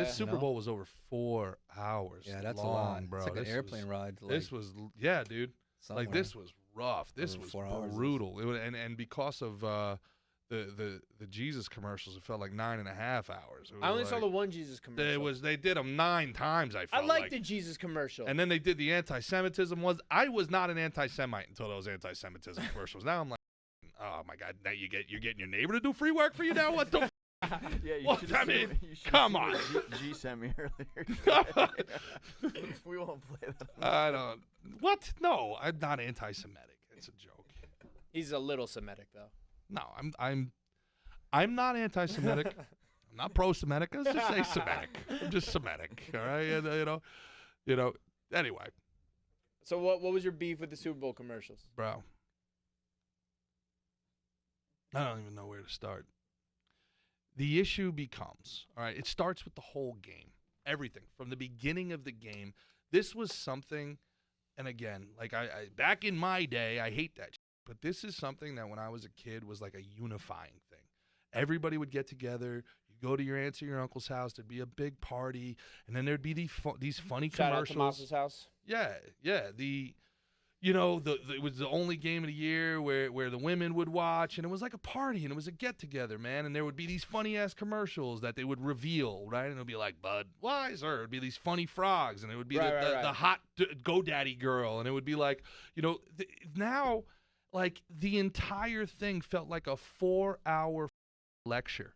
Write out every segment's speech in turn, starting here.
Super Bowl was over 4 hours. Yeah, that's long, a lot, bro. It's like an airplane ride. This was, yeah, dude. Somewhere. Like this was rough. This was brutal. It was, and because of the Jesus commercials, it felt like 9.5 hours. I only saw the one Jesus commercial. They did them 9 times. I liked the Jesus commercial. And then they did the anti-Semitism. I was not an anti-Semite until those anti-Semitism commercials. Now I'm like, oh my God! Now you're getting your neighbor to do free work for you now. What the? Yeah, what? I mean, come on. G sent me earlier. We won't play that. I don't. What? No, I'm not anti-Semitic. It's a joke. He's a little Semitic though. No, I'm not anti-Semitic. I'm not pro-Semitic. Let's just say Semitic. I'm just Semitic. All right, and, you know. Anyway. So what was your beef with the Super Bowl commercials, bro? I don't even know where to start. The issue becomes, all right, it starts with the whole game. Everything. From the beginning of the game. This was something, and again, like I back in my day, I hate that shit, but this is something that when I was a kid was like a unifying thing. Everybody would get together. You go to your aunt's or your uncle's house. There'd be a big party, and then there'd be these funny Shout commercials. Shout out to Moss's house. Yeah. It was the only game of the year where the women would watch, and it was like a party, and it was a get-together, man, and there would be these funny-ass commercials that they would reveal, right, and it would be like Budweiser, it would be these funny frogs, and it would be the hot GoDaddy girl, and it would be like, now, like, the entire thing felt like a 4-hour lecture.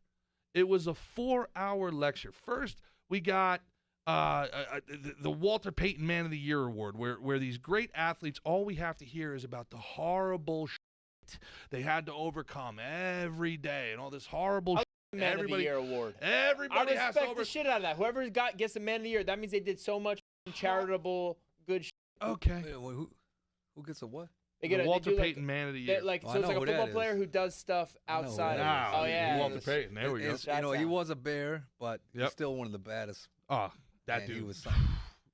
It was a 4-hour lecture. First, we got the Walter Payton Man of the Year award, where these great athletes, all we have to hear is about the horrible shit they had to overcome every day and all this horrible shit. Man of the Year award. Everybody has to respect the shit out of that. Whoever gets the Man of the Year, that means they did so much charitable good shit. Okay. Wait, who gets a what? The Walter Payton Man of the Year. So it's like a football player who does stuff outside of Oh, yeah. Walter Payton. There we go. He was a Bear, but he's still one of the baddest. Oh, that dude. He was something.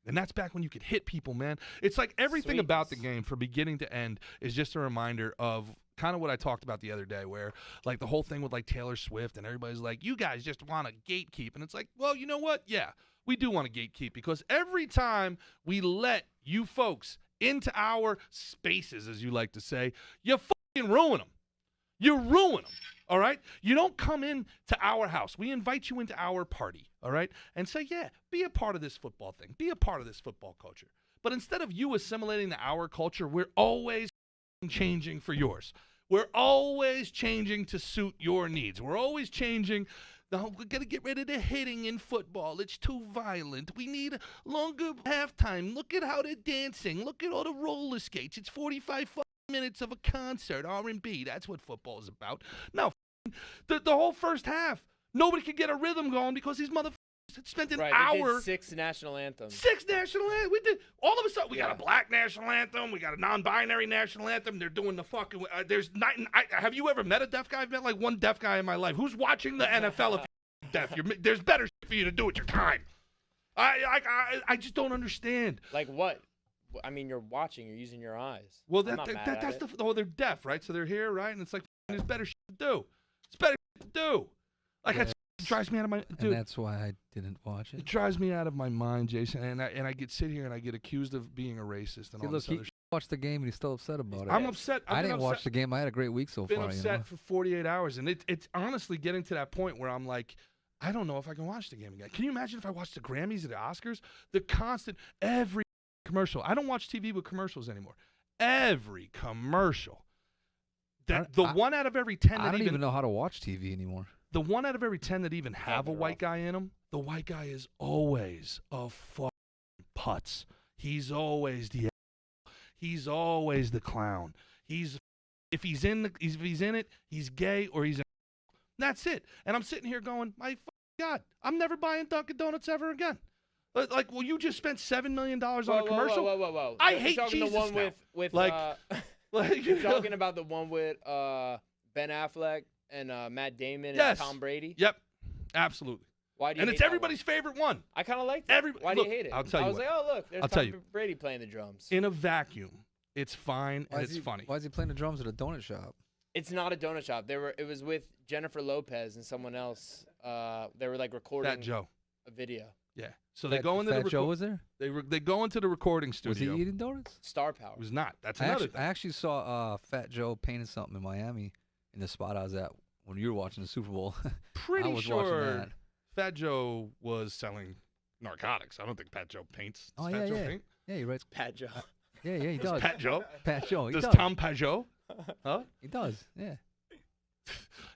And that's back when you could hit people, man. It's like everything about the game from beginning to end is just a reminder of kind of what I talked about the other day, where like the whole thing with like Taylor Swift and everybody's like, you guys just want to gatekeep. And it's like, well, you know what? Yeah, we do want to gatekeep, because every time we let you folks into our spaces, as you like to say, you fucking ruin them. You ruin them. All right? You don't come into our house. We invite you into our party, all right? And say, yeah, be a part of this football thing. Be a part of this football culture. But instead of you assimilating to our culture, we're always changing for yours. We're always changing to suit your needs. We're always changing. No, we're going to get rid of the hitting in football. It's too violent. We need a longer halftime. Look at how they're dancing. Look at all the roller skates. It's 45 minutes of a concert, R&B. That's what football is about. No, the whole first half, nobody could get a rhythm going because these motherfuckers spent an hour. They did 6 national anthems. 6 national anthems. We did. All of a sudden, we got a black national anthem. We got a non-binary national anthem. They're doing the fucking. There's not. Have you ever met a deaf guy? I've met like one deaf guy in my life. Who's watching the NFL if you're deaf? There's better shit for you to do with your time. I just don't understand. Like what? I mean, you're watching. You're using your eyes. Well, they're deaf, right? So they're here, right? And it's like, there's better shit to do. It's better shit to do. Like, it drives me out of my. Dude, and that's why I didn't watch it. It drives me out of my mind, Jason. And I sit here and I get accused of being a racist and all this other shit. He watched the game and he's still upset about it. I'm upset. I didn't watch the game. I had a great week so far. I've been upset for 48 hours, and it's honestly getting to that point where I'm like, I don't know if I can watch the game again. Can you imagine if I watched the Grammys or the Oscars? The constant, every commercial. I don't watch TV with commercials anymore. Every commercial. One out of every 10 I don't even know how to watch TV anymore. The 1 out of every 10 that even have a white guy in them, the white guy is always a fucking putz. He's always the He's always the clown. If he's in it, he's gay or he's that's it. And I'm sitting here going, my God, I'm never buying Dunkin' Donuts ever again. Like, well, you just spent $7 million on a commercial. Whoa. I hate Jesus the one now. with like you're talking about the one with Ben Affleck and Matt Damon and Tom Brady. Yep, absolutely. Why do you? And hate it's everybody's favorite one. I kind of liked it. Why do you hate it? I'll tell you. I was like, oh look, there's Tom Brady playing the drums. In a vacuum, it's fine and it's funny. Why is he playing the drums at a donut shop? It's not a donut shop. It was with Jennifer Lopez and someone else. They were like recording. Fat Joe. a video. Yeah. So they go into Fat the Joe was there? they go into the recording studio. Was he eating donuts? Star power. It was not. That's I another actually, thing. I actually saw Fat Joe painting something in Miami in the spot I was at when you were watching the Super Bowl. Pretty I was watching sure that. Fat Joe was selling narcotics. I don't think Pat Joe paints. Does Oh, Fat yeah, Joe yeah. paint? Yeah, you're right. Pat Joe. Yeah, he does. Pat Joe? Pat Joe. He Does does. Tom Pajot? Huh? He does. Yeah.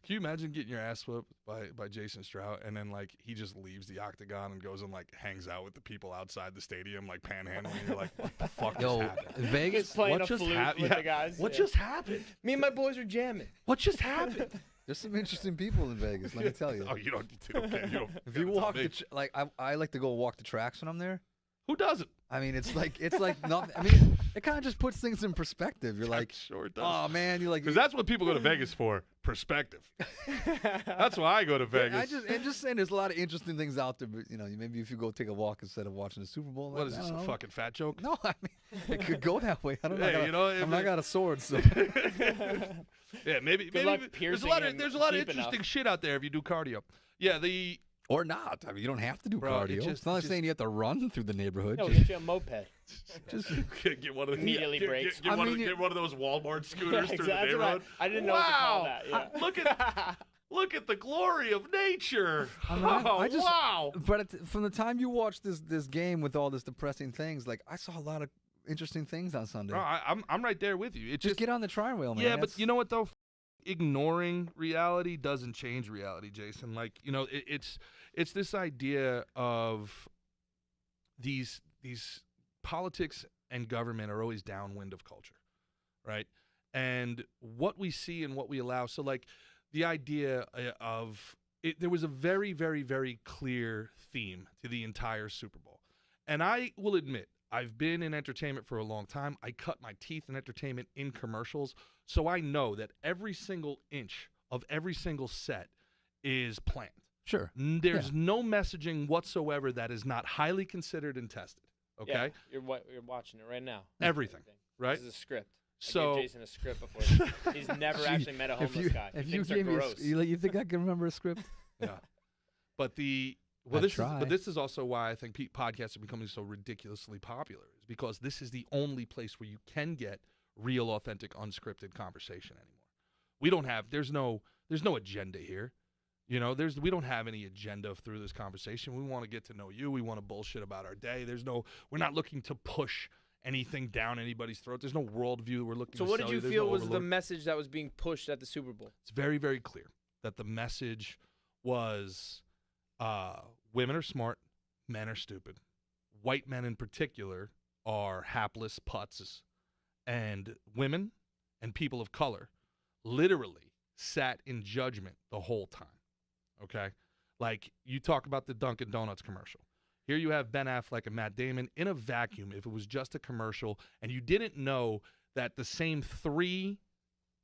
Can you imagine getting your ass whooped by Jason Stroud and then like he just leaves the octagon and goes and like hangs out with the people outside the stadium like panhandling? You're like, what the fuck just happened? Vegas. He's playing What a just flute happened? with the guys. What yeah. just happened? Me and my boys are jamming. What just happened? There's some interesting people in Vegas. Let me tell you. Oh, you don't okay, you don't If you gotta tell walk me. I like to go walk the tracks when I'm there. Who doesn't? I mean, it's like nothing. I mean, it kind of just puts things in perspective. You're like, sure it does. oh man, you're like, Because that's what people go to Vegas for, perspective. That's why I go to Vegas. I'm just saying, there's a lot of interesting things out there. But maybe if you go take a walk insteid of watching the Super Bowl. What is I this, don't a know. fucking fat joke? No, I mean, it could go that way. I don't know. Hey, I'm not got a sword, so. Yeah, maybe luck there's a piercing lot of him there's a lot of deep interesting enough. shit out there if you do cardio. Yeah, Or not. I mean, you don't have to do Bro, it cardio. just- It's not like just- saying you have to run through the neighborhood. No, we'll Just- get you a moped. just get one of the Immediately breaks. Get, I one, mean, get one of those Walmart scooters through the That's what neighborhood. I didn't know what to call Wow. that. Yeah. Look at the glory of nature. I mean, Oh, I just- wow. But from the time you watch this game with all this depressing things, like I saw a lot of interesting things on Sunday. Bro, I'm right there with you. It just get on the tri-rail, man. yeah, but That's- you know what though? Ignoring reality doesn't change reality, Jason. Like, it's this idea of these politics and government are always downwind of culture, right? And what we see and what we allow. So like the idea of it, there was a very, very, very clear theme to the entire Super Bowl. And I will admit, I've been in entertainment for a long time. I cut my teeth in entertainment in commercials. So I know that every single inch of every single set is planned. Sure. There's no messaging whatsoever that is not highly considered and tested. Okay? Yeah, you're watching it right now. Everything, right? This is a script. So I gave Jason a script before. He's never actually met a If homeless you guy. if He you thinks they're gave me, gross. you think I can remember a script? yeah. But this is also why I think podcasts are becoming so ridiculously popular, is because this is the only place where you can get real, authentic, unscripted conversation anymore. We don't have there's no agenda here. We don't have any agenda through this conversation. We want to get to know you. We want to bullshit about our day. We're not looking to push anything down anybody's throat. There's no worldview we're looking So to what sell did you There's feel no was the overlord. message that was being pushed at the Super Bowl? It's very, very clear that the message was women are smart, men are stupid. White men in particular are hapless putzes. And women and people of color literally sat in judgment the whole time. Okay? Like, you talk about the Dunkin' Donuts commercial. Here you have Ben Affleck and Matt Damon in a vacuum. If it was just a commercial and you didn't know that the same 3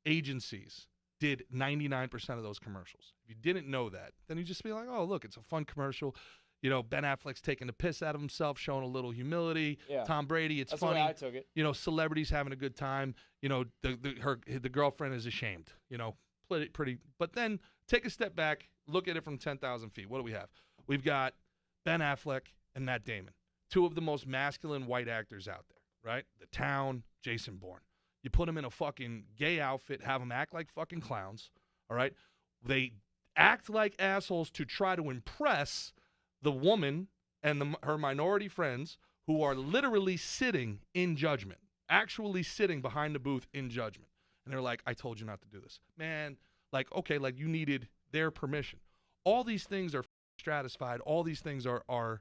agencies did 99% of those commercials. If you didn't know that, then you just be like, oh, look, it's a fun commercial. Ben Affleck's taking the piss out of himself, showing a little humility. Yeah. Tom Brady, it's That's funny. the way I took it. Celebrities having a good time. The girlfriend is ashamed. Pretty. But then take a step back, look at it from 10,000 feet. What do we have? We've got Ben Affleck and Matt Damon, 2 of the most masculine white actors out there, right? The Town, Jason Bourne. You put them in a fucking gay outfit, have them act like fucking clowns, all right? They act like assholes to try to impress the woman and her minority friends who are literally sitting in judgment, actually sitting behind the booth in judgment. And they're like, I told you not to do this. Man, okay, you needed their permission. All these things are stratified. All these things are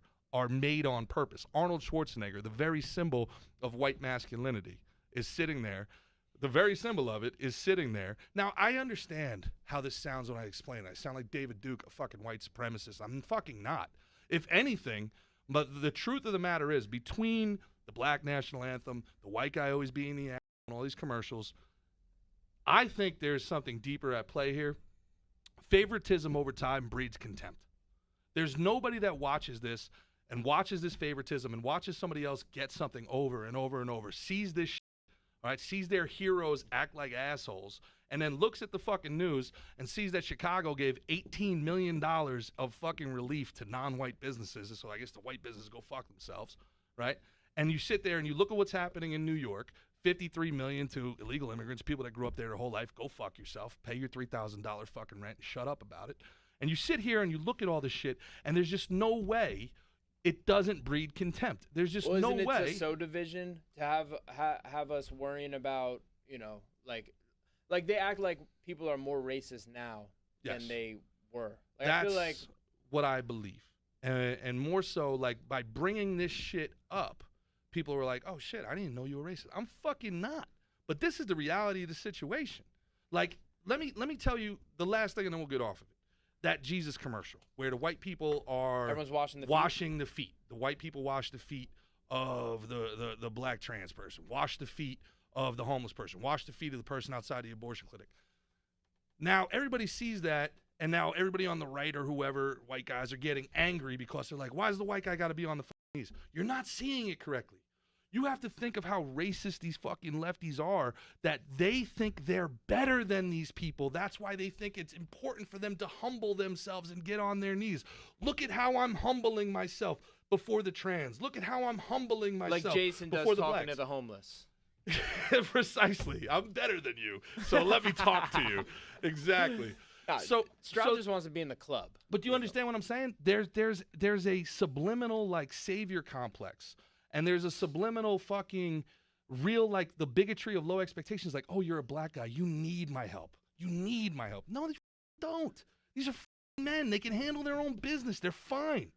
made on purpose. Arnold Schwarzenegger, the very symbol of white masculinity, is sitting there. The very symbol of it is sitting there. Now, I understand how this sounds when I explain it. I sound like David Duke, a fucking white supremacist. I'm fucking not. If anything, but the truth of the matter is, between the black national anthem, the white guy always being the asshole, and all these commercials, I think there's something deeper at play here. Favoritism over time breeds contempt. There's nobody that watches this and watches this favoritism and watches somebody else get something over and over and over, sees this shit, all right, sees their heroes act like assholes, and then looks at the fucking news and sees that Chicago gave $18 million of fucking relief to non-white businesses, so I guess the white businesses go fuck themselves, right? And you sit there and you look at what's happening in New York, $53 million to illegal immigrants, people that grew up there their whole life. Go fuck yourself. Pay your $3,000 fucking rent and shut up about it. And you sit here and you look at all this shit, and there's just no way it doesn't breed contempt. There's just no way. Isn't it so division to have us worrying about, you know, like they act like people are more racist now than they were. Like, That's I feel like what I believe. And more so, like, by bringing this shit up, people were like, oh, shit, I didn't know you were racist. I'm fucking not. But this is the reality of the situation. Like, let me tell you the last thing, and then we'll get off of it. That Jesus commercial where the white people are everyone's washing the feet. The white people wash the feet of the black trans person. Wash the feet of the homeless person. Wash the feet of the person outside the abortion clinic. Now, everybody sees that, and now everybody on the right or whoever, white guys, are getting angry because they're like, why does the white guy got to be on the knees? You're not seeing it correctly. You have to think of how racist these fucking lefties are, that they think they're better than these people. That's why they think it's important for them to humble themselves and get on their knees. Look at how I'm humbling myself before the trans. Look at how I'm humbling myself like Jason does before the talking blacks. to the homeless. Precisely. I'm better than you, so let me talk to you. Exactly. So Stroud just wants to be in the club. But do you understand what I'm saying? There's a subliminal, like, savior complex. And there's a subliminal fucking real, like, the bigotry of low expectations. Like, oh, you're a black guy. You need my help. You need my help. No, they don't. These are men. They can handle their own business. They're fine.